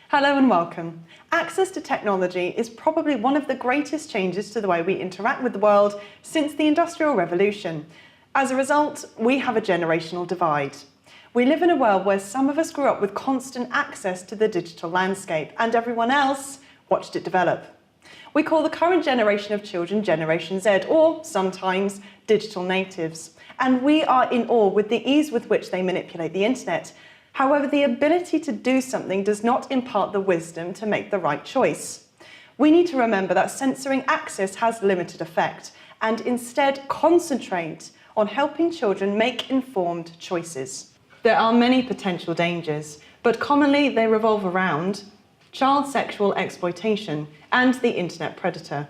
Hello and welcome. Access to technology is probably one of the greatest changes to the way we interact with the world since the Industrial Revolution. As a result, we have a generational divide. We live in a world where some of us grew up with constant access to the digital landscape and everyone else watched it develop. We call the current generation of children Generation Z, or sometimes digital natives, and we are in awe with the ease with which they manipulate the internet. However, the ability to do something does not impart the wisdom to make the right choice. We need to remember that censoring access has limited effect and instead concentrate on helping children make informed choices. There are many potential dangers, but commonly they revolve around child sexual exploitation and the internet predator,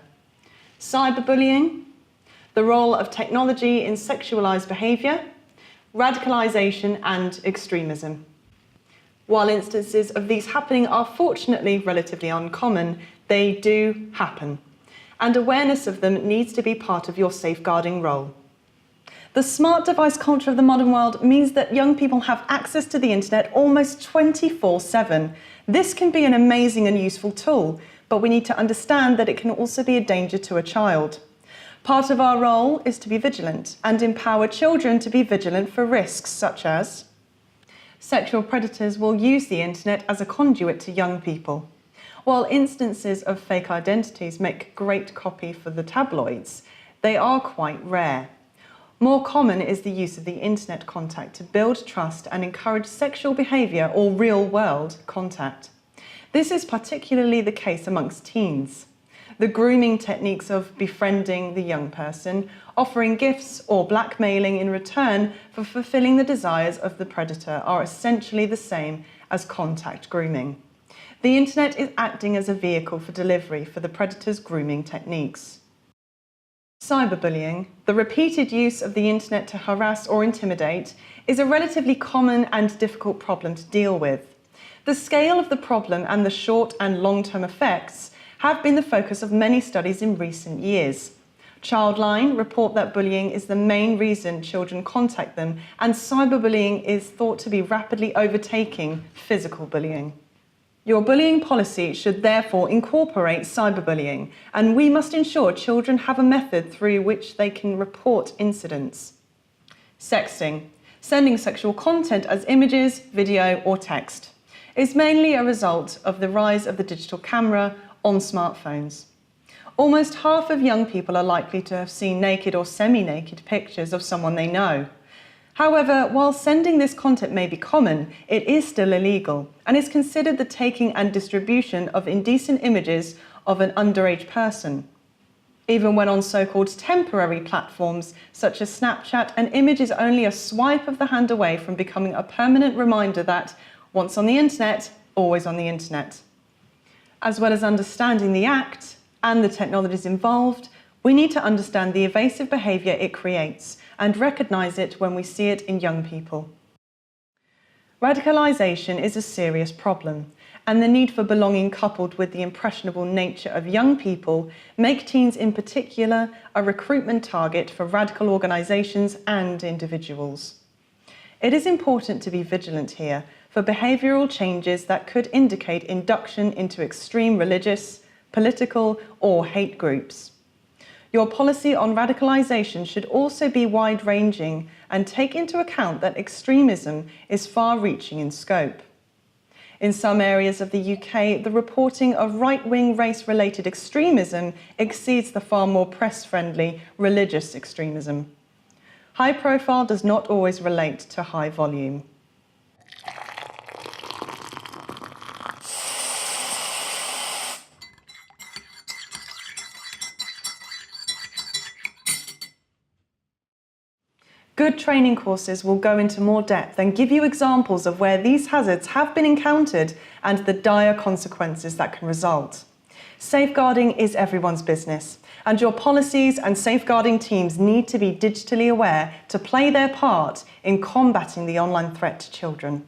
cyberbullying, the role of technology in sexualized behaviour, radicalisation and extremism. While instances of these happening are fortunately relatively uncommon, they do happen, and awareness of them needs to be part of your safeguarding role. The smart device culture of the modern world means that young people have access to the internet almost 24/7. This can be an amazing and useful tool, but we need to understand that it can also be a danger to a child. Part of our role is to be vigilant and empower children to be vigilant for risks such as sexual predators will use the internet as a conduit to young people. While instances of fake identities make great copy for the tabloids, they are quite rare. More common is the use of the internet contact to build trust and encourage sexual behaviour or real-world contact. This is particularly the case amongst teens. The grooming techniques of befriending the young person, offering gifts or blackmailing in return for fulfilling the desires of the predator are essentially the same as contact grooming. The internet is acting as a vehicle for delivery for the predator's grooming techniques. Cyberbullying, the repeated use of the internet to harass or intimidate, is a relatively common and difficult problem to deal with. The scale of the problem and the short and long-term effects have been the focus of many studies in recent years. Childline report that bullying is the main reason children contact them, and cyberbullying is thought to be rapidly overtaking physical bullying. Your bullying policy should therefore incorporate cyberbullying, and we must ensure children have a method through which they can report incidents. Sexting, sending sexual content as images, video or text, is mainly a result of the rise of the digital camera on smartphones. Almost half of young people are likely to have seen naked or semi-naked pictures of someone they know. However, while sending this content may be common, it is still illegal and is considered the taking and distribution of indecent images of an underage person. Even when on so-called temporary platforms such as Snapchat, an image is only a swipe of the hand away from becoming a permanent reminder that once on the internet, always on the internet. As well as understanding the act and the technologies involved, we need to understand the evasive behaviour it creates and recognise it when we see it in young people. Radicalisation is a serious problem, and the need for belonging coupled with the impressionable nature of young people make teens in particular a recruitment target for radical organisations and individuals. It is important to be vigilant here for behavioural changes that could indicate induction into extreme religious, political or hate groups. Your policy on radicalisation should also be wide-ranging and take into account that extremism is far-reaching in scope. In some areas of the UK, the reporting of right-wing race-related extremism exceeds the far more press-friendly religious extremism. High profile does not always relate to high volume. Good training courses will go into more depth and give you examples of where these hazards have been encountered and the dire consequences that can result. Safeguarding is everyone's business, and your policies and safeguarding teams need to be digitally aware to play their part in combating the online threat to children.